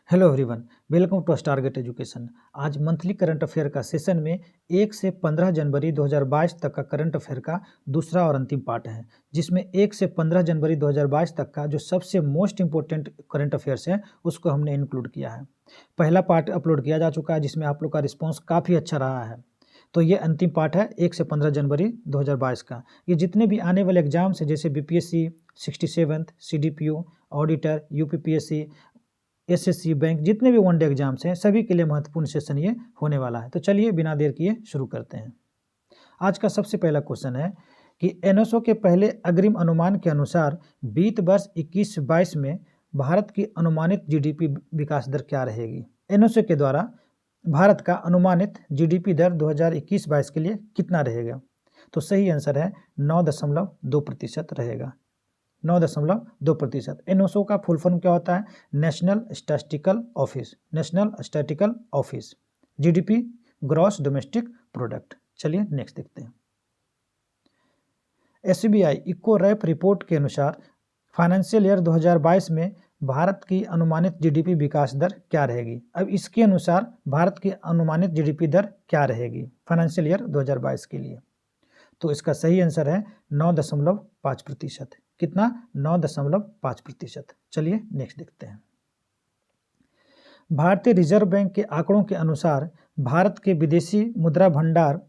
Hello everyone, welcome to target education. आज monthly current affair का session में 1 से 15 जनवरी 2022 तक का करंट अफेयर का दूसरा और अंतिम पार्ट है, जिसमें 1 से 15 जनवरी 2022 तक का जो सबसे मोस्ट इंपॉर्टेंट करंट अफेयर्स है उसको हमने इंक्लूड किया है। पहला पार्ट अपलोड किया जा चुका है, जिसमें आप लोग का रिस्पॉन्स काफ़ी अच्छा रहा है। तो ये अंतिम पार्ट है 1 से 15 जनवरी 2022 का। ये जितने भी आने वाले एग्जाम्स हैं, जैसे BPSC, 67th, CDPO, auditor, UPPSC, SSC, bank, जितने भी वनडे एग्जाम्स हैं सभी के लिए महत्वपूर्ण सेशन ये होने वाला है। तो चलिए बिना देर किए शुरू करते हैं। आज का सबसे पहला क्वेश्चन है कि एनएसओ के पहले अग्रिम अनुमान के अनुसार वित्त वर्ष 21-22 में भारत की अनुमानित जीडीपी विकास दर क्या रहेगी। एनएसओ के द्वारा भारत का अनुमानित जीडीपी दर 2021-22 के लिए कितना रहेगा। तो सही आंसर है 9.2% रहेगा। 9.2%। एनओसो का फुल फॉर्म क्या होता है? National statistical office. National statistical office. GDP, gross domestic product. चलिए नेक्स्ट देखते हैं। एसबीआई इको रैप रिपोर्ट के अनुसार फाइनेंशियल ईयर 2022 में भारत की अनुमानित जीडीपी विकास दर क्या रहेगी। अब इसके अनुसार भारत की अनुमानित जीडीपी दर क्या रहेगी फाइनेंशियल ईयर 2022 के लिए। तो इसका सही आंसर है 9.5%। कितना? 9.5%। चलिए नेक्स्ट देखते हैं। भारतीय रिजर्व बैंक के आंकड़ों के अनुसार भारत के विदेशी मुद्रा भंडार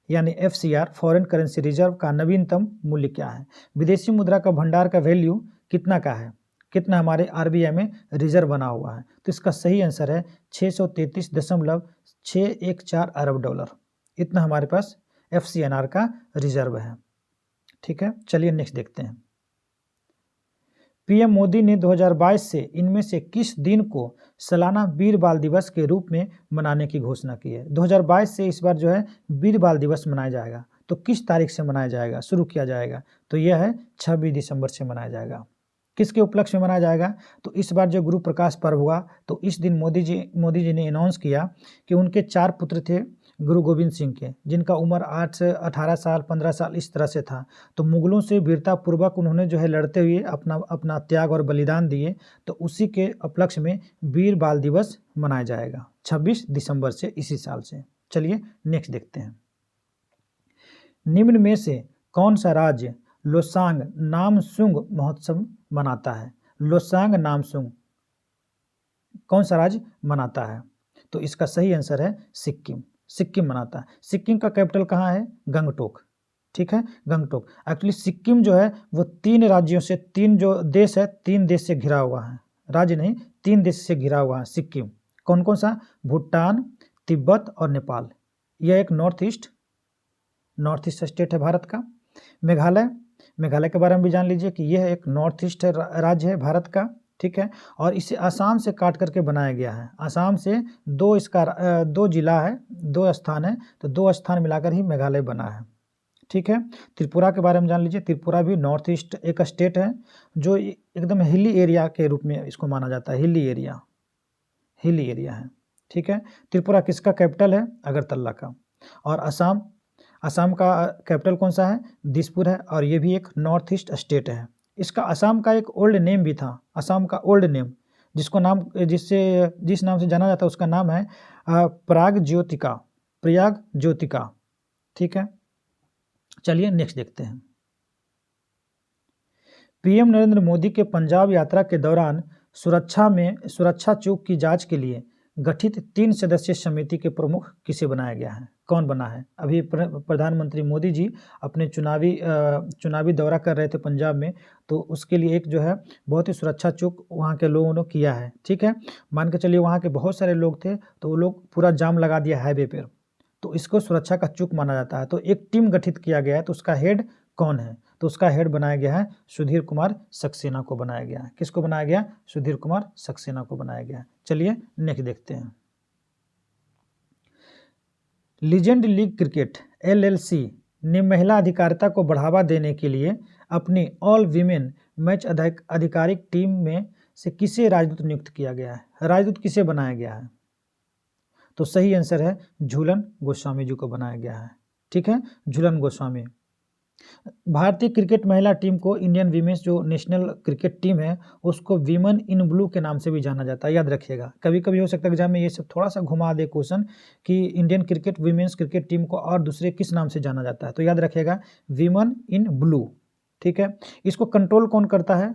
यानी एफसीआर, फॉरेन करेंसी रिजर्व का नवीनतम मूल्य क्या है। विदेशी मुद्रा का भंडार का वैल्यू कितना का है, कितना हमारे आरबीआई में रिजर्व बना हुआ है। तो इसका सही आंसर है 633.614 अरब डॉलर। इतना हमारे पास एफसीएनआर का रिजर्व है। ठीक है, चलिए नेक्स्ट देखते हैं। पीएम मोदी ने 2022 से इनमें से किस दिन को सालाना वीर बाल दिवस के रूप में मनाने की घोषणा की है। 2022 से इस बार जो है वीर बाल दिवस मनाया जाएगा। तो किस तारीख से मनाया जाएगा, शुरू किया जाएगा? तो यह है 26 दिसंबर से मनाया जाएगा। किसके उपलक्ष्य में मनाया जाएगा? तो इस बार जो गुरु प्रकाश पर्व हुआ, तो इस दिन मोदी जी ने अनाउंस किया कि उनके 4 पुत्र थे गुरु गोविंद सिंह के, जिनका उम्र 8 से 18 साल, 15 साल इस तरह से था। तो मुगलों से वीरतापूर्वक उन्होंने जो है लड़ते हुए अपना त्याग और बलिदान दिए। तो उसी के उपलक्ष्य में वीर बाल दिवस मनाया जाएगा 26 दिसंबर से, इसी साल से। चलिए नेक्स्ट देखते हैं। निम्न में से कौन सा राज्य लोसांग नामसूंग महोत्सव मनाता है। लोसांग नामसूंग कौन सा राज्य मनाता है? तो इसका सही आंसर है सिक्किम। सिक्किम मनाता है। सिक्किम का कैपिटल कहाँ है? गंगटोक। ठीक है, गंगटोक। एक्चुअली सिक्किम जो है वो 3 राज्यों से, 3 जो देश है, 3 देश से घिरा हुआ है। राज्य नहीं, 3 देश से घिरा हुआ है सिक्किम। कौन कौन सा? भूटान, तिब्बत और नेपाल। यह एक नॉर्थ ईस्ट स्टेट है भारत का। मेघालय, मेघालय के बारे में भी जान लीजिए कि यह एक नॉर्थ ईस्ट राज्य है भारत का। ठीक है, और इसे असम से काट करके बनाया गया है। असम से 2 जिला है, 2 स्थान है, तो 2 स्थान मिलाकर ही मेघालय बना है। ठीक है, त्रिपुरा के बारे में जान लीजिए। त्रिपुरा भी नॉर्थ ईस्ट एक स्टेट है, जो एकदम हिली एरिया के रूप में इसको माना जाता है। हिली एरिया है। ठीक है, त्रिपुरा किसका कैपिटल है? अगरतला का। और असम का कैपिटल कौन सा है? दिसपुर है, और ये भी एक नॉर्थ ईस्ट स्टेट है। इसका असम का एक ओल्ड नेम भी था। असम का ओल्ड नेम जिस नाम से जाना जाता है उसका नाम है प्रयाग ज्योतिका। ठीक है, चलिए नेक्स्ट देखते हैं। पीएम नरेंद्र मोदी के पंजाब यात्रा के दौरान सुरक्षा चूक की जांच के लिए गठित 3 सदस्यीय समिति के प्रमुख किसे बनाया गया है? कौन बना है? अभी प्रधानमंत्री मोदी जी अपने चुनावी दौरा कर रहे थे पंजाब में, तो उसके लिए एक जो है बहुत ही सुरक्षा चूक वहाँ के लोगों ने किया है। ठीक है, मान के चलिए वहाँ के बहुत सारे लोग थे, तो वो लोग पूरा जाम लगा दिया हाईवे पर, तो इसको सुरक्षा का चूक माना जाता है। तो एक टीम गठित किया गया है, तो उसका हेड कौन है? तो उसका हेड बनाया गया है सुधीर कुमार सक्सेना को बनाया गया है। किसको बनाया गया? सुधीर कुमार सक्सेना को बनाया गया है। चलिए नेक्स्ट देखते हैं। लीजेंड लीग क्रिकेट LLC ने महिला अधिकारिता को बढ़ावा देने के लिए अपनी ऑल वीमेन मैच आधिकारिक टीम में से किसे राजदूत नियुक्त किया गया है? राजदूत किसे बनाया गया है? तो सही आंसर है झूलन गोस्वामी जी को बनाया गया है। ठीक है, झूलन गोस्वामी। भारतीय क्रिकेट महिला टीम को इंडियन वीमेंस जो नेशनल क्रिकेट टीम है उसको वीमेन इन ब्लू के नाम से भी जाना जाता है, याद रखिएगा। कभी कभी हो सकता है एग्जाम में ये सब थोड़ा सा घुमा दे क्वेश्चन कि Indian cricket women's cricket team को और दूसरे किस नाम से जाना जाता है, तो याद रखिएगा वीमेन इन ब्लू। ठीक है, इसको कंट्रोल कौन करता है,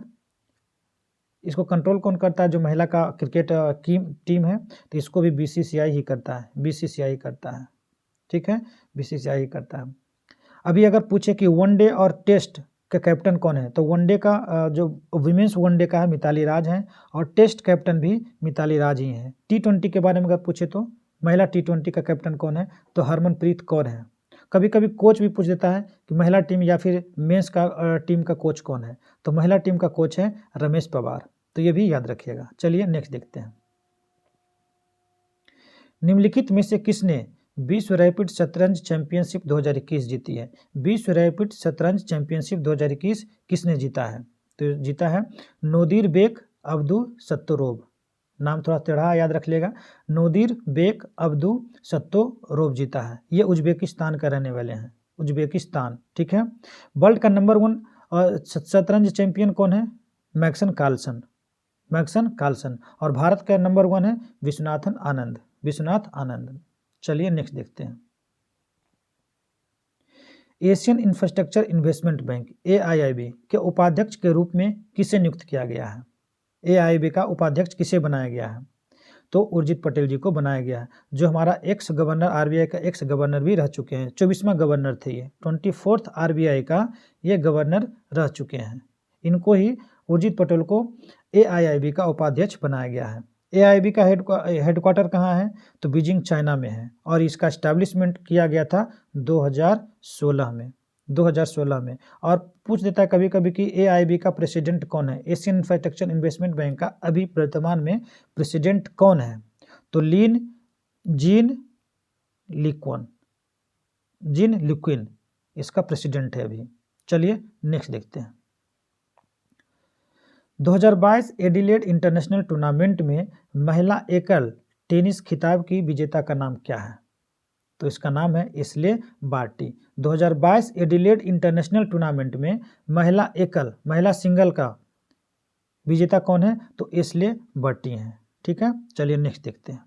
इसको कंट्रोल कौन करता है, जो महिला का क्रिकेट टीम है, तो इसको भी बीसीसीआई ही करता है, बीसीसीआई करता है। ठीक है, बीसीसीआई ही करता है। अभी अगर पूछे कि वनडे और टेस्ट का कैप्टन कौन है, तो वनडे का जो विमेंस वनडे का है मिताली राज हैं, और टेस्ट कैप्टन भी मिताली राज ही हैं। टी20 के बारे में अगर पूछे तो महिला टी20 का कैप्टन कौन है, तो हरमनप्रीत कौर है। कभी कभी कोच भी पूछ देता है कि महिला टीम या फिर मेंस का टीम का कोच कौन है, तो महिला टीम का कोच है रमेश पवार, तो ये भी याद रखिएगा। चलिए नेक्स्ट देखते हैं। निम्नलिखित में से किसने विश्व रैपिड शतरंज चैंपियनशिप 2021 जीती है? विश्व रैपिड शतरंज चैंपियनशिप 2021 किसने जीता है? तो जीता है नोदिर बेक अब्दू सत्तोरोव। नाम थोड़ा टेढ़ा याद रख लेगा, नोदिर बेक अब्दू सत्तोरोव जीता है। ये उज्बेकिस्तान का रहने वाले हैं, उज्बेकिस्तान। ठीक है, वर्ल्ड का नंबर 1 शतरंज चैंपियन कौन है? मैग्सन कार्लसन, मैग्सन कार्लसन। और भारत का नंबर 1 है विश्वनाथन आनंद, विश्वनाथ आनंद। चलिए नेक्स्ट देखते हैं। Asian infrastructure investment bank AIIB के उपाध्यक्ष के रूप में किसे नियुक्त किया गया है? AIIB का उपाध्यक्ष किसे बनाया गया है? तो उर्जित पटेल जी को बनाया गया है, जो हमारा एक्स गवर्नर RBI का एक्स गवर्नर भी रह चुके हैं। 24वां गवर्नर थे ये, 24th RBI का ये गवर्नर रह चुके हैं। इनको ही उर्जित पटेल को AIIB का उपाध्यक्ष बनाया गया है। AIIB का हेडक्वार्टर कहाँ है? तो बीजिंग चाइना में है, और इसका इस्टेब्लिशमेंट किया गया था 2016 में, 2016 में। और पूछ देता है कभी कभी कि AIIB का प्रेसिडेंट कौन है, एशियन इंफ्रास्ट्रक्चर इन्वेस्टमेंट बैंक का अभी वर्तमान में प्रेसिडेंट कौन है? तो लिन जीन लिक्वन, जिन लिक्विन इसका प्रेसिडेंट है अभी। चलिए नेक्स्ट देखते हैं। 2022 एडिलेड इंटरनेशनल टूर्नामेंट में महिला एकल टेनिस खिताब की विजेता का नाम क्या है? तो इसका नाम है Ashleigh Barty. 2022 Adelaide international tournament में महिला एकल, महिला सिंगल का विजेता कौन है? तो एश्ले बार्टी हैं। ठीक है, चलिए नेक्स्ट देखते हैं।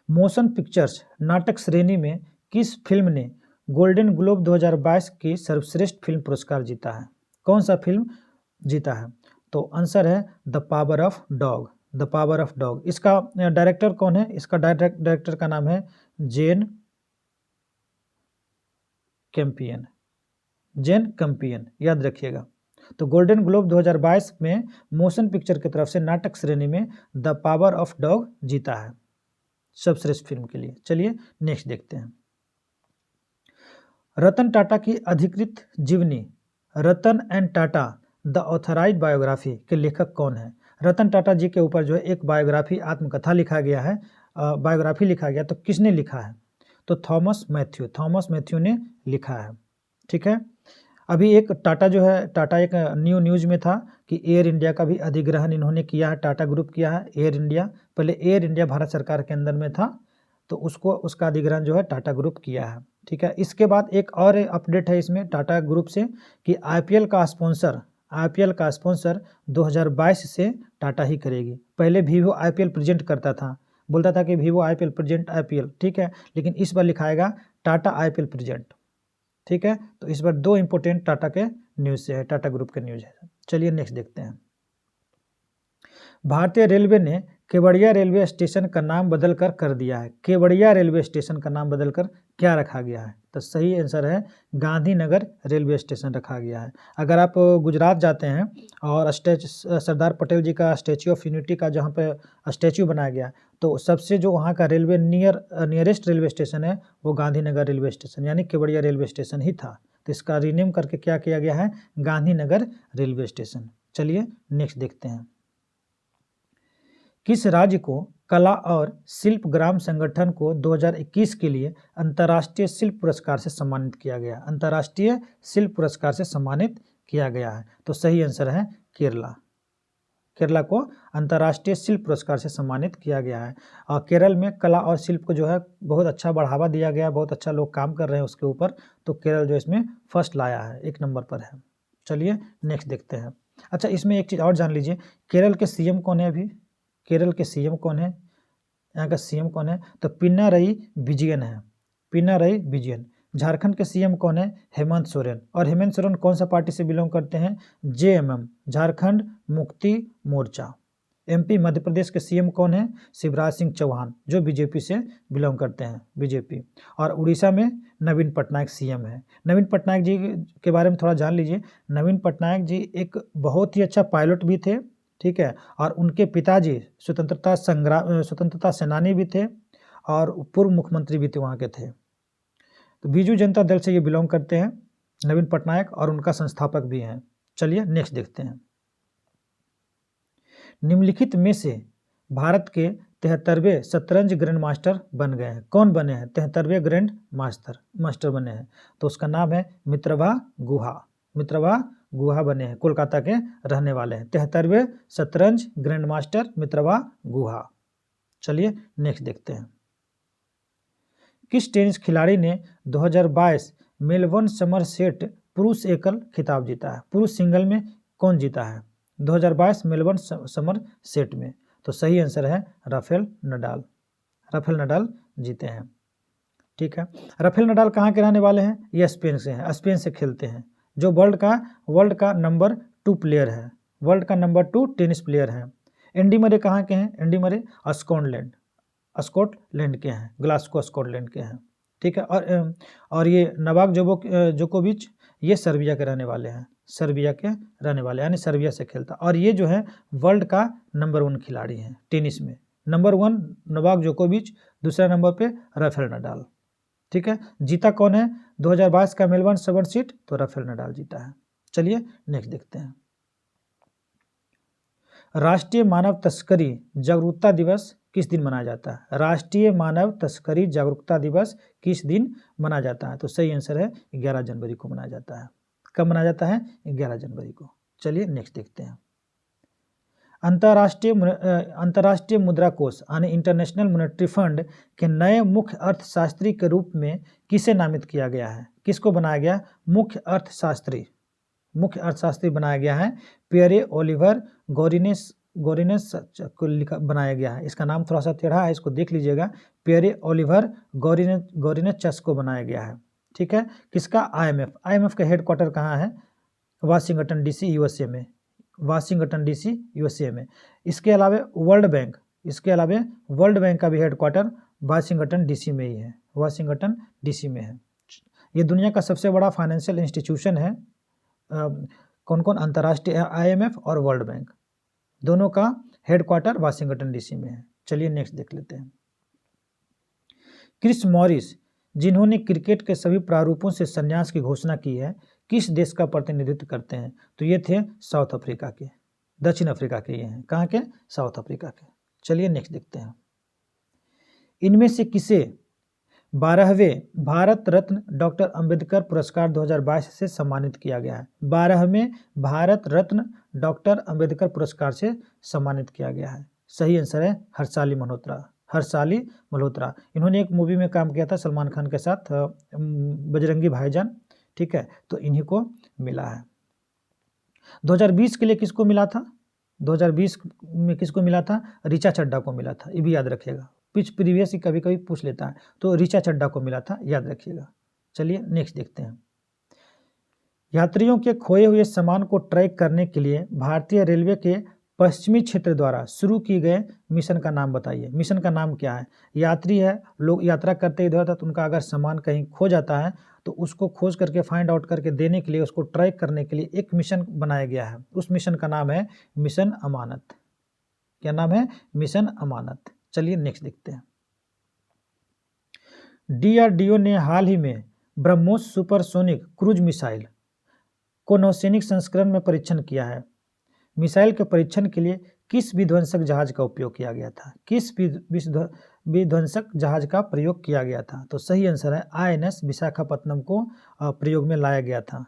मोशन पिक्चर्स नाटक श्रेणी में किस फिल्म ने गोल्डन ग्लोब 2022 की सर्वश्रेष्ठ फिल्म पुरस्कार जीता है? कौन सा फिल्म जीता है? तो आंसर है the power of dog, the power of dog. इसका डायरेक्टर कौन है? इसका डायरेक्टर का नाम है जेन कैंपियन, जेन कैंपियन, याद रखिएगा। तो गोल्डन ग्लोब 2022 में मोशन पिक्चर की तरफ से नाटक श्रेणी में द पावर ऑफ डॉग जीता है सर्वश्रेष्ठ फिल्म के लिए। चलिए नेक्स्ट देखते हैं। रतन टाटा की अधिकृत जीवनी Ratan and Tata the authorised biography के लेखक कौन है? रतन टाटा जी के ऊपर जो है एक बायोग्राफी आत्मकथा लिखा गया है, बायोग्राफी लिखा गया, तो किसने लिखा है? तो थॉमस मैथ्यू, थॉमस मैथ्यू ने लिखा है। ठीक है, अभी एक टाटा जो है, टाटा एक न्यूज़ में था कि एयर इंडिया का भी अधिग्रहण इन्होंने किया है, टाटा ग्रुप किया है एयर इंडिया। पहले एयर इंडिया भारत सरकार के अंदर में था, तो उसका अधिग्रहण जो है टाटा ग्रुप किया है। ठीक है, इसके बाद एक और अपडेट है इसमें टाटा ग्रुप से कि IPL का स्पॉन्सर 2022 से टाटा ही करेगी। पहले वीवो IPL प्रेजेंट करता था, बोलता था कि वीवो IPL प्रेजेंट IPL, ठीक है, लेकिन इस बार लिखाएगा टाटा IPL प्रेजेंट। ठीक है, तो इस बार 2 इंपॉर्टेंट टाटा के न्यूज़ से है, टाटा ग्रुप के न्यूज़ है। चलिए नेक्स्ट देखते हैं। भारतीय रेलवे ने केवड़िया रेलवे स्टेशन का नाम बदलकर कर दिया है। केवड़िया रेलवे स्टेशन का नाम बदलकर क्या रखा गया है? तो सही आंसर है गांधीनगर रेलवे स्टेशन रखा गया है। अगर आप गुजरात जाते हैं और सरदार पटेल जी का स्टैच्यू ऑफ यूनिटी का जहाँ पे स्टैच्यू बनाया गया, तो सबसे जो वहाँ का रेलवे नियरेस्ट रेलवे स्टेशन है वो गांधीनगर रेलवे स्टेशन यानी केवड़िया रेलवे स्टेशन ही था। तो इसका रीनेम करके क्या किया गया है? Gandhinagar railway station. चलिए नेक्स्ट देखते हैं। किस राज्य को कला और शिल्प ग्राम संगठन को 2021 के लिए अंतर्राष्ट्रीय शिल्प पुरस्कार से सम्मानित किया गया? अंतर्राष्ट्रीय शिल्प पुरस्कार से सम्मानित किया गया है। तो सही आंसर है केरला, केरला को अंतर्राष्ट्रीय शिल्प पुरस्कार से सम्मानित किया गया है। और केरल में कला और शिल्प को जो है बहुत अच्छा बढ़ावा दिया गया, बहुत अच्छा लोग काम कर रहे हैं उसके ऊपर, तो केरल जो इसमें फर्स्ट लाया है, 1 नंबर पर है। चलिए नेक्स्ट देखते हैं। अच्छा, इसमें एक चीज़ और जान लीजिए, केरल के सीएम कौन है अभी? केरल के सीएम कौन है? यहाँ का सीएम कौन है? तो पिनारई विजयन है, पिनारई विजयन। झारखंड के सीएम कौन है? हेमंत सोरेन। और हेमंत सोरेन कौन सा पार्टी से बिलोंग करते हैं? जेएमएम, झारखंड मुक्ति मोर्चा। एमपी मध्य प्रदेश के सीएम कौन है? शिवराज सिंह चौहान, जो बीजेपी से बिलोंग करते हैं, बीजेपी। और उड़ीसा में नवीन पटनायक सीएम है। नवीन पटनायक जी के बारे में थोड़ा जान लीजिए। नवीन पटनायक जी एक बहुत ही अच्छा पायलट भी थे, ठीक है, और उनके पिताजी स्वतंत्रता सेनानी भी थे और पूर्व मुख्यमंत्री भी थे, वहाँ के थे। तो बीजू जनता दल से ये बिलोंग करते हैं नवीन पटनायक, और उनका संस्थापक भी हैं। चलिए नेक्स्ट देखते हैं। निम्नलिखित में से भारत के 73वें शतरंज ग्रैंड मास्टर बन गए हैं। कौन बने हैं 73वें ग्रैंड मास्टर बने हैं? तो उसका नाम है मित्रभा गुहा। मित्रभा गुहा बने हैं, कोलकाता के रहने वाले हैं। 73वें शतरंज ग्रैंड मास्टर मित्रभा गुहा। चलिए नेक्स्ट देखते हैं। किस टेनिस खिलाड़ी ने 2022 मेलबर्न समरसेट पुरुष एकल खिताब जीता है? पुरुष सिंगल में कौन जीता है 2022 मेलबर्न समरसेट में? तो सही आंसर है राफेल नडाल। राफेल नडाल जीते हैं, ठीक है। राफेल नडाल कहाँ के रहने वाले हैं? ये स्पेन से हैं, स्पेन से खेलते हैं, जो वर्ल्ड का नंबर 2 प्लेयर है, वर्ल्ड का नंबर 2 टेनिस प्लेयर है। एंडी मरे कहाँ के हैं? एंडी मरे स्कॉटलैंड के हैं, ग्लासगो स्कॉटलैंड के हैं, ठीक है। और ये नोवाक जोकोविच ये सर्बिया के रहने वाले हैं, सर्बिया के रहने वाले, यानी सर्बिया से खेलता। और ये जो है वर्ल्ड का नंबर 1 खिलाड़ी हैं टेनिस में। नंबर 1 नोवाक जोकोविच, दूसरा नंबर पे राफेल नडाल, ठीक है। जीता कौन है 2022 का मेलबर्न समरसेट? तो राफेल नडाल जीता है। चलिए नेक्स्ट देखते हैं। राष्ट्रीय मानव तस्करी जागरूकता दिवस किस दिन मनाया जाता है? राष्ट्रीय मानव तस्करी जागरूकता दिवस किस दिन मनाया जाता है? तो सही आंसर है 11 जनवरी को मनाया जाता है। कब मनाया जाता है? 11 जनवरी को। चलिए नेक्स्ट देखते हैं। अंतर्राष्ट्रीय मुद्रा कोष यानी इंटरनेशनल मॉनेटरी फंड के नए मुख्य अर्थशास्त्री के रूप में किसे नामित किया गया है? किसको बनाया गया? मुख्य अर्थशास्त्री बनाया गया है पियरे ओलिवर गोरिनेस को बनाया गया है। इसका नाम थोड़ा सा टेढ़ा है, इसको देख लीजिएगा। पियरे ओलिवर गोरिनेस को बनाया गया है, ठीक है। किसका? आईएमएफ का हेडक्वार्टर कहाँ है? वाशिंगटन डीसी यूएसए में, वाशिंगटन डीसी यूएसए में। इसके अलावा वर्ल्ड बैंक का भी हेडक्वार्टर वाशिंगटन डीसी में ही है, वाशिंगटन डीसी में है। ये दुनिया का सबसे बड़ा फाइनेंशियल इंस्टीट्यूशन है। कौन कौन? अंतर्राष्ट्रीय आईएमएफ और वर्ल्ड बैंक, दोनों का हेडक्वार्टर वाशिंगटन डीसी में है। चलिए नेक्स्ट देख लेते हैं। क्रिस मॉरिस, जिन्होंने क्रिकेट के सभी प्रारूपों से संन्यास की घोषणा की है, किस देश का प्रतिनिधित्व करते हैं? तो ये थे साउथ अफ्रीका के, दक्षिण अफ्रीका के ये हैं। कहाँ के? साउथ अफ्रीका के। चलिए नेक्स्ट देखते हैं। इनमें से किसे 12वें भारत रत्न डॉक्टर अंबेडकर पुरस्कार 2022 से सम्मानित किया गया है? 12वें भारत रत्न डॉक्टर अंबेडकर पुरस्कार से सम्मानित किया गया है। सही आंसर है हर्षाली मल्होत्रा। इन्होंने एक मूवी में काम किया था सलमान खान के साथ, बजरंगी भाईजान, ठीक है, तो इन्हीं को मिला है। 2020 के लिए किसको मिला था? 2020 में किसको मिला था? ऋचा चड्ढा को मिला था, ये भी याद रखिएगा। प्रीवियस ही कभी कभी पूछ लेता है, तो ऋचा चड्ढा को मिला था, याद रखिएगा। चलिए नेक्स्ट देखते हैं। यात्रियों के खोए हुए सामान को ट्रैक करने के लिए भारतीय रेलवे के पश्चिमी क्षेत्र द्वारा शुरू किए गए मिशन का नाम बताइए। मिशन का नाम क्या है? यात्री है, लोग यात्रा करते इधर उधर, तो उनका अगर सामान कहीं खो जाता है तो उसको खोज करके फाइंड आउट करके देने के लिए, उसको ट्रैक करने के लिए एक मिशन बनाया गया है। उस मिशन का नाम है मिशन अमानत। क्या नाम है? मिशन अमानत। चलिए नेक्स्ट देखते हैं। डीआरडीओ ने हाल ही में ब्रह्मोस सुपरसोनिक क्रूज मिसाइल को नौसैनिक संस्करण में परीक्षण किया है। मिसाइल के परीक्षण के लिए किस विध्वंसक जहाज का उपयोग किया गया था? किस विध्वंसक जहाज का प्रयोग किया गया था? तो सही आंसर है आईएनएस विशाखापत्तनम को प्रयोग में लाया गया था,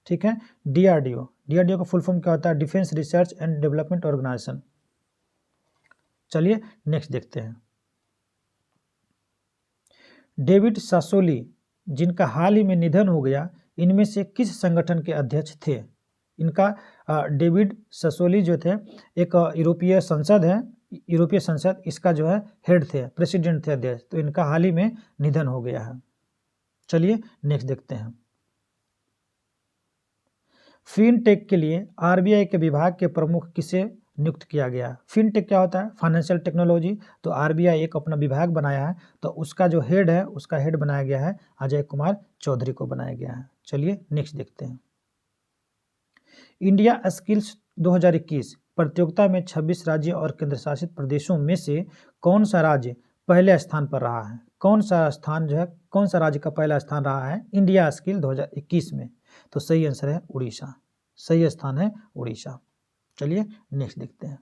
ठीक है। DRDO, DRDO का फुल फॉर्म क्या होता है? Defence research and development organisation. चलिए नेक्स्ट देखते हैं। डेविड सासोली, जिनका हाल ही में निधन हो गया, इनमें से किस संगठन के अध्यक्ष थे? इनका डेविड सासोली जो थे एक यूरोपीय संसद है, यूरोपीय संसद, इसका जो है हेड थे, प्रेसिडेंट थे, अध्यक्ष। तो इनका हाल ही में निधन हो गया है। चलिए नेक्स्ट देखते हैं। फिनटेक के लिए आरबीआई के विभाग के प्रमुख किसे नियुक्त किया गया? फिनटेक क्या होता है? Financial technology. तो आरबीआई एक अपना विभाग बनाया है, तो उसका जो हेड है, उसका हेड बनाया गया है अजय कुमार चौधरी को बनाया गया है। चलिए नेक्स्ट देखते हैं। इंडिया स्किल्स 2021 प्रतियोगिता में 26 राज्य और केंद्र शासित प्रदेशों में से कौन सा राज्य पहले स्थान पर रहा है? कौन सा स्थान जो है, कौन सा राज्य का पहला स्थान रहा है इंडिया स्किल 2021 में? तो सही आंसर है उड़ीसा, सही स्थान है उड़ीसा। चलिए नेक्स्ट देखते हैं।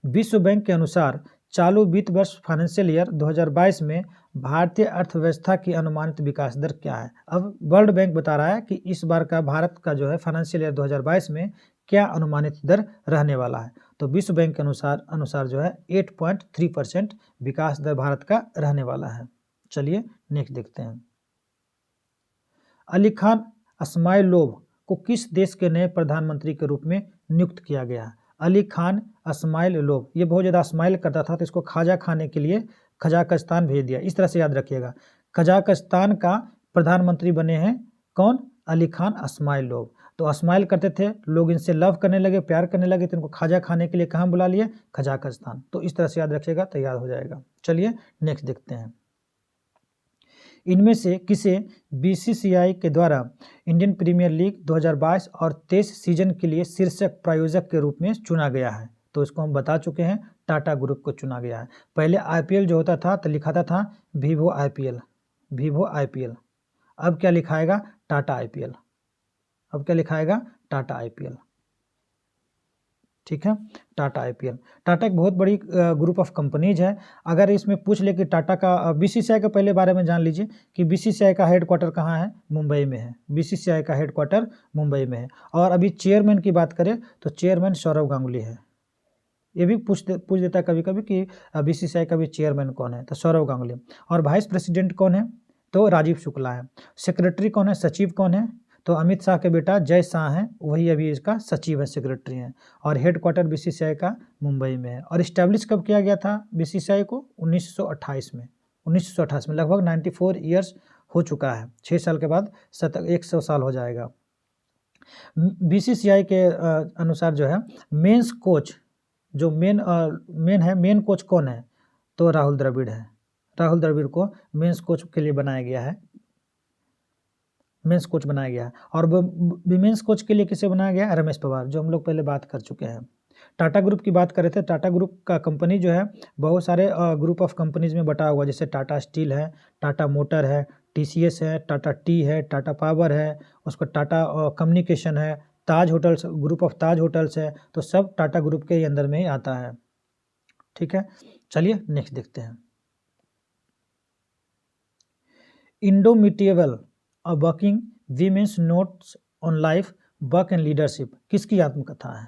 विश्व बैंक के अनुसार चालू वित्त वर्ष फाइनेंशियल ईयर 2022 में भारतीय अर्थव्यवस्था की अनुमानित विकास दर क्या है? अब वर्ल्ड बैंक बता रहा है कि इस बार का भारत का जो है फाइनेंशियल ईयर 2022 में क्या अनुमानित दर रहने वाला है। तो विश्व बैंक के अनुसार जो है 8.3% विकास दर भारत का रहने वाला है। चलिए नेक्स्ट देखते हैं। अली खान अस्माइलोव को किस देश के नए प्रधानमंत्री के रूप में नियुक्त किया गया? अली खान अस्माइलोव, ये बहुत ज़्यादा स्माइल करता था, तो इसको खाजा खाने के लिए कजाकिस्तान भेज दिया। इस तरह से याद रखिएगा। कजाकिस्तान का प्रधानमंत्री बने हैं कौन? अली खान अस्माइलोव। तो स्माइल करते थे, लोग इनसे लव करने लगे, प्यार करने लगे, तो इनको खाजा खाने के लिए कहाँ बुला लिए? कजाकिस्तान। तो इस तरह से याद रखिएगा तो याद हो जाएगा। चलिए नेक्स्ट देखते हैं। इनमें से किसे बीसीसीआई के द्वारा इंडियन प्रीमियर लीग 2022 और 23 सीजन के लिए शीर्षक प्रायोजक के रूप में चुना गया है? तो इसको हम बता चुके हैं, टाटा ग्रुप को चुना गया है। पहले आईपीएल जो होता था तो लिखाता था वीवो आईपीएल, वीवो आईपीएल। अब क्या लिखाएगा? टाटा आईपीएल। अब क्या लिखाएगा? टाटा आईपीएल। ठीक है, टाटा आईपीएल। टाटा एक बहुत बड़ी ग्रुप ऑफ कंपनीज है। अगर इसमें पूछ ले कि टाटा का बीसीसीआई के पहले बारे में जान लीजिए कि बीसीसीआई का हेडक्वार्टर कहाँ है? मुंबई में है। बीसीसीआई का हेडक्वार्टर मुंबई में है। और अभी चेयरमैन की बात करें तो चेयरमैन सौरव गांगुली है। ये भी पूछ देता है कभी कभी कि बीसीसीआई का भी चेयरमैन कौन है? तो सौरव गांगुली। और वाइस प्रेसिडेंट कौन है? तो राजीव शुक्ला है। सेक्रेटरी कौन है? सचिव कौन है? तो अमित शाह के बेटा जय शाह हैं, वही अभी इसका सचिव है, सेक्रेटरी हैं। और हेडक्वार्टर बीसीसीआई का मुंबई में है। और इस्टेब्लिश कब किया गया था बीसीसीआई को? 1928 में। 1928 में, लगभग 94 ईयर्स हो चुका है। 6 साल के बाद 100 साल हो जाएगा। बीसीसीआई के अनुसार जो है मेंस कोच, जो मेन कोच कौन है? तो राहुल द्रविड़ है। राहुल द्रविड़ को मेंस कोच के लिए बनाया गया है, मेंस कोच बनाया गया है। और विमेंस कोच के लिए किसे बनाया गया है? रमेश पवार, जो हम लोग पहले बात कर चुके हैं। टाटा ग्रुप की बात कर रहे थे। टाटा ग्रुप का कंपनी जो है बहुत सारे ग्रुप ऑफ कंपनीज में बटा हुआ, जैसे टाटा स्टील है, टाटा मोटर है, टीसीएस है, टाटा टी है, टाटा पावर है, उसको टाटा कम्युनिकेशन है, Taj hotels, group of Taj hotels है। तो सब टाटा ग्रुप के अंदर में ही आता है। ठीक है, चलिए नेक्स्ट देखते हैं। Indomitable a working women's notes on life, work and leadership किसकी आत्मकथा है?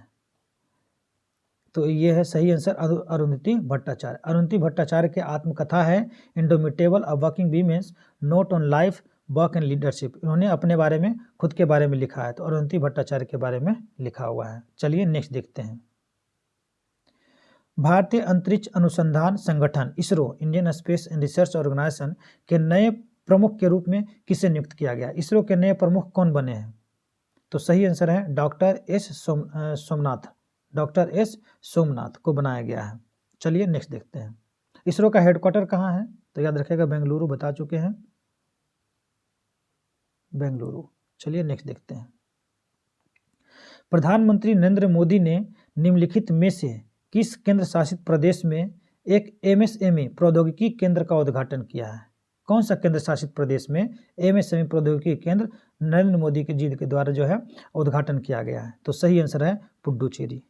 तो ये है सही आंसर अरुंधति भट्टाचार्य। अरुंधति भट्टाचार्य की आत्मकथा है indomitable a working women's note on life, work and leadership. इन्होंने अपने बारे में, खुद के बारे में लिखा है। तो अरुंधति भट्टाचार्य के बारे में लिखा हुआ है। चलिए नेक्स्ट देखते हैं। भारतीय अंतरिक्ष अनुसंधान संगठन ISRO, Indian space and research organisation के नए प्रमुख के रूप में किसे नियुक्त किया गया? इसरो के नए प्रमुख कौन बने हैं? तो सही आंसर है doctor S Somnath. Doctor S Somnath को बनाया गया है। चलिए नेक्स्ट देखते हैं। इसरो का हेडक्वार्टर कहाँ है? तो याद रखिएगा बेंगलुरु, बता चुके हैं, बेंगलुरु। चलिए नेक्स्ट देखते हैं। प्रधानमंत्री नरेंद्र मोदी ने निम्नलिखित में से किस केंद्र शासित प्रदेश में एक एमएसएमई प्रौद्योगिकी केंद्र का उद्घाटन किया है? कौन सा केंद्र शासित प्रदेश में एमएसएमई प्रौद्योगिकी केंद्र नरेंद्र मोदी जी के द्वारा जो है उद्घाटन किया गया है? तो सही आंसर है पुडुचेरी।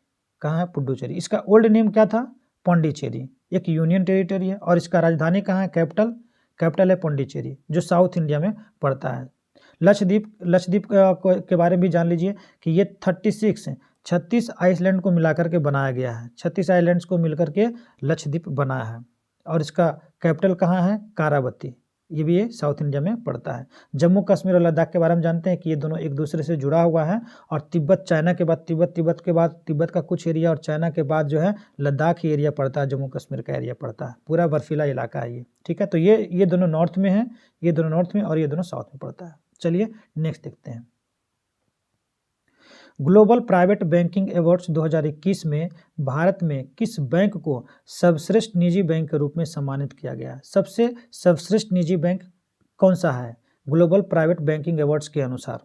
कहाँ है? पुडुचेरी। इसका ओल्ड नेम क्या था? पौंडीचेरी। एक यूनियन टेरिटरी है। और इसका राजधानी कहाँ है? कैपिटल है पौंडीचेरी, जो साउथ इंडिया में पड़ता है। लक्षद्वीप लक्षद्वीप के बारे में भी जान लीजिए कि ये 36 आइसलैंड को मिलाकर के बनाया गया है। 36 आइलैंड्स को मिलकर के लक्षद्वीप बना है और इसका कैपिटल कहाँ है? कारावती। ये भी ये साउथ इंडिया में पड़ता है। जम्मू कश्मीर और लद्दाख के बारे में जानते हैं कि ये दोनों एक दूसरे से जुड़ा हुआ है और तिब्बत चाइना के बाद तिब्बत का कुछ एरिया और चाइना के बाद जो है लद्दाख ही एरिया पड़ता है, जम्मू कश्मीर का एरिया पड़ता है। पूरा बर्फीला इलाका है ये, ठीक है। तो ये दोनों नॉर्थ में है, ये दोनों नॉर्थ में और ये दोनों साउथ में पड़ता है। चलिए नेक्स्ट देखते हैं। ग्लोबल प्राइवेट बैंकिंग अवार्ड्स 2021 में भारत में किस बैंक को सर्वश्रेष्ठ निजी बैंक के रूप में सम्मानित किया गया? सबसे सर्वश्रेष्ठ निजी बैंक कौन सा है ग्लोबल प्राइवेट बैंकिंग अवार्ड्स के अनुसार?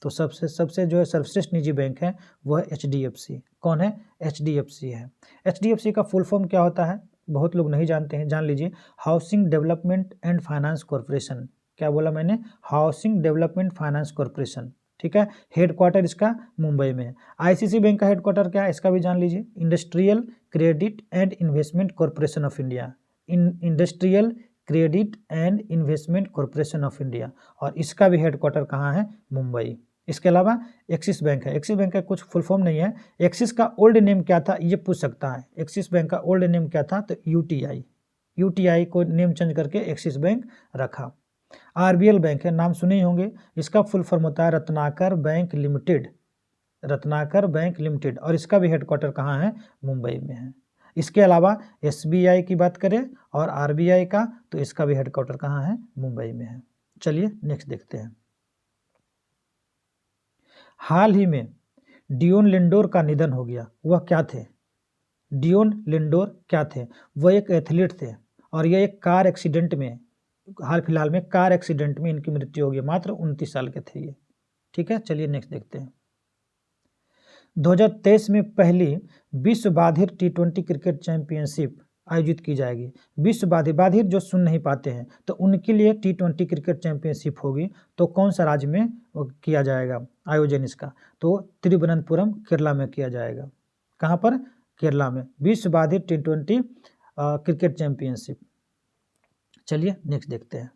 तो सबसे जो है सर्वश्रेष्ठ निजी बैंक है वह है HDFC। कौन है? HDFC है। HDFC का फुल फॉर्म क्या होता है? बहुत लोग नहीं जानते हैं, जान लीजिए। Housing development and finance corporation. क्या बोला मैंने? हाउसिंग डेवलपमेंट फाइनेंस कॉरपोरेशन, ठीक है। हेडक्वार्टर इसका मुंबई में है। ICICI बैंक का हेडक्वार्टर क्या है इसका भी जान लीजिए। Industrial credit and investment corporation of India, industrial credit and investment corporation of India, और इसका भी हेडक्वार्टर कहाँ है? मुंबई। इसके अलावा एक्सिस बैंक है। एक्सिस बैंक का कुछ फुल फॉर्म नहीं है। एक्सिस का ओल्ड नेम क्या था ये पूछ सकता है। एक्सिस बैंक का ओल्ड नेम क्या था? तो UTI को नेम चेंज करके एक्सिस बैंक रखा। RBL बैंक है, नाम सुने ही होंगे। इसका फुल फॉर्म होता है Ratnakar bank limited, Ratnakar bank limited, और इसका भी हेडक्वार्टर कहाँ है? मुंबई में है। इसके अलावा SBI की बात करें और RBI का, तो इसका भी हेडक्वार्टर कहाँ है? मुंबई में है। चलिए नेक्स्ट देखते हैं। हाल ही में डियोन लिंडोर का निधन हो गया, वह क्या थे? डियोन लिंडोर क्या थे? वह एक एथलीट थे और यह एक कार एक्सीडेंट में, हाल फिलहाल में कार एक्सीडेंट में इनकी मृत्यु हो गई। मात्र 29 साल के थे ये, ठीक है। चलिए नेक्स्ट देखते हैं। 2023 में पहली विश्व बाधिर T20 क्रिकेट चैंपियनशिप आयोजित की जाएगी। विश्व बाधिर जो सुन नहीं पाते हैं तो उनके लिए T20 क्रिकेट चैंपियनशिप होगी। तो कौन सा राज्य में किया जाएगा आयोजन इसका? तो तिरुवनंतपुरम केरला में किया जाएगा। कहाँ पर? केरला में। विश्व बाधिर T20 क्रिकेट चैंपियनशिप। चलिए नेक्स्ट देखते हैं।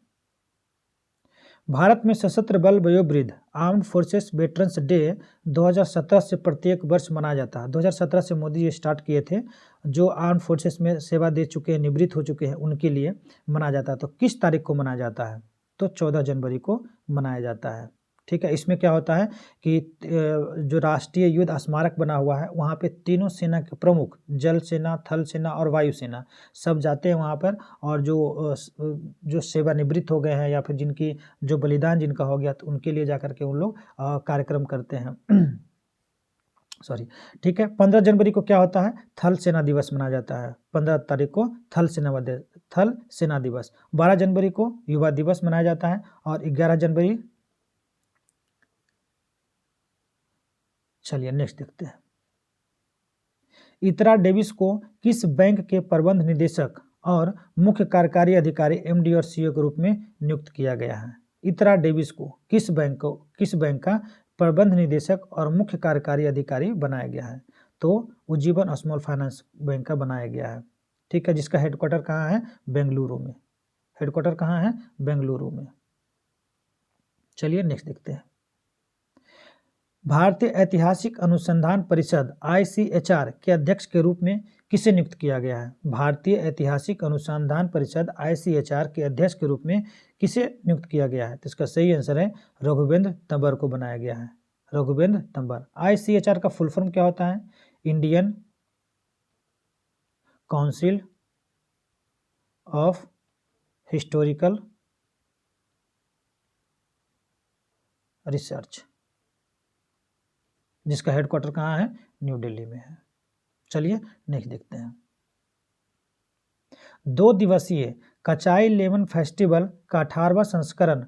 भारत में सशस्त्र बल वयोवृद्ध आर्म्ड फोर्सेस वेटरन्स डे 2017 से प्रत्येक वर्ष मनाया जाता है। 2017 से मोदी जी स्टार्ट किए थे। जो आर्म्ड फोर्सेस में सेवा दे चुके हैं, निवृत्त हो चुके हैं, उनके लिए मनाया जाता है। तो किस तारीख को मनाया जाता है? तो 14 जनवरी को मनाया जाता है, ठीक है। इसमें क्या होता है कि जो राष्ट्रीय युद्ध स्मारक बना हुआ है वहाँ पे तीनों सेना के प्रमुख, जल सेना, थल सेना और वायु सेना, सब जाते हैं वहाँ पर, और जो सेवानिवृत्त हो गए हैं या फिर जिनकी जो बलिदान जिनका हो गया तो उनके लिए जाकर के उन लोग कार्यक्रम करते हैं। सॉरी, ठीक है। 15 जनवरी को क्या होता है? थल सेना दिवस मनाया जाता है। 15 तारीख को थल सेना दिवस। 12 जनवरी को युवा दिवस मनाया जाता है और 11 जनवरी, चलिए नेक्स्ट देखते हैं। इतरा डेविस को किस बैंक के प्रबंध निदेशक और मुख्य कार्यकारी अधिकारी MD और CEO के रूप में नियुक्त किया गया है? इतरा डेविस को किस बैंक का प्रबंध निदेशक और मुख्य कार्यकारी अधिकारी बनाया गया है? तो उज्जीवन स्मॉल फाइनेंस बैंक का बनाया गया है, ठीक है, जिसका हेडक्वार्टर कहाँ है? बेंगलुरु में। हेडक्वार्टर कहाँ है? बेंगलुरु में। चलिए नेक्स्ट देखते हैं। भारतीय ऐतिहासिक अनुसंधान परिषद ICHR के अध्यक्ष के रूप में किसे नियुक्त किया गया है? भारतीय ऐतिहासिक अनुसंधान परिषद ICHR के अध्यक्ष के रूप में किसे नियुक्त किया गया है? तो इसका सही आंसर है रघुवेंद्र तंवर को बनाया गया है। रघुवेंद्र तंवर। ICHR का फुल फॉर्म क्या होता है? Indian council of historical research, जिसका हेडक्वार्टर कहाँ है? न्यू दिल्ली में है। चलिए नेक्स्ट देखते हैं। 2 दिवसीय कचाई लेमन फेस्टिवल का 18वां संस्करण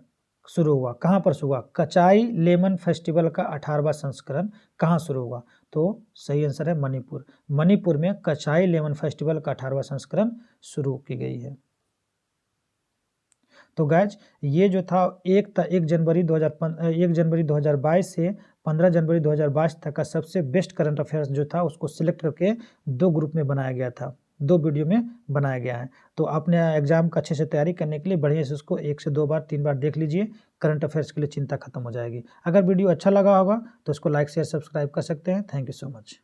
शुरू हुआ। कहाँ पर शुरू हुआ? कचाई लेमन फेस्टिवल का 18वां संस्करण कहाँ शुरू हुआ? तो सही आंसर है मणिपुर। मणिपुर में कचाई लेमन फेस्टिवल का 18वां संस्करण शुरू की गई है। तो गाइज ये जो था 1 जनवरी 2022 से 15 जनवरी 2022 तक का सबसे बेस्ट करंट अफेयर्स जो था उसको सिलेक्ट करके 2 ग्रुप में बनाया गया था। 2 वीडियो में बनाया गया है। तो अपने एग्ज़ाम का अच्छे से तैयारी करने के लिए बढ़िया से उसको 1 से 2 बार 3 बार देख लीजिए, करंट अफेयर्स के लिए चिंता खत्म हो जाएगी। अगर वीडियो अच्छा लगा होगा तो उसको लाइक, शेयर, सब्सक्राइब कर सकते हैं। Thank you so much.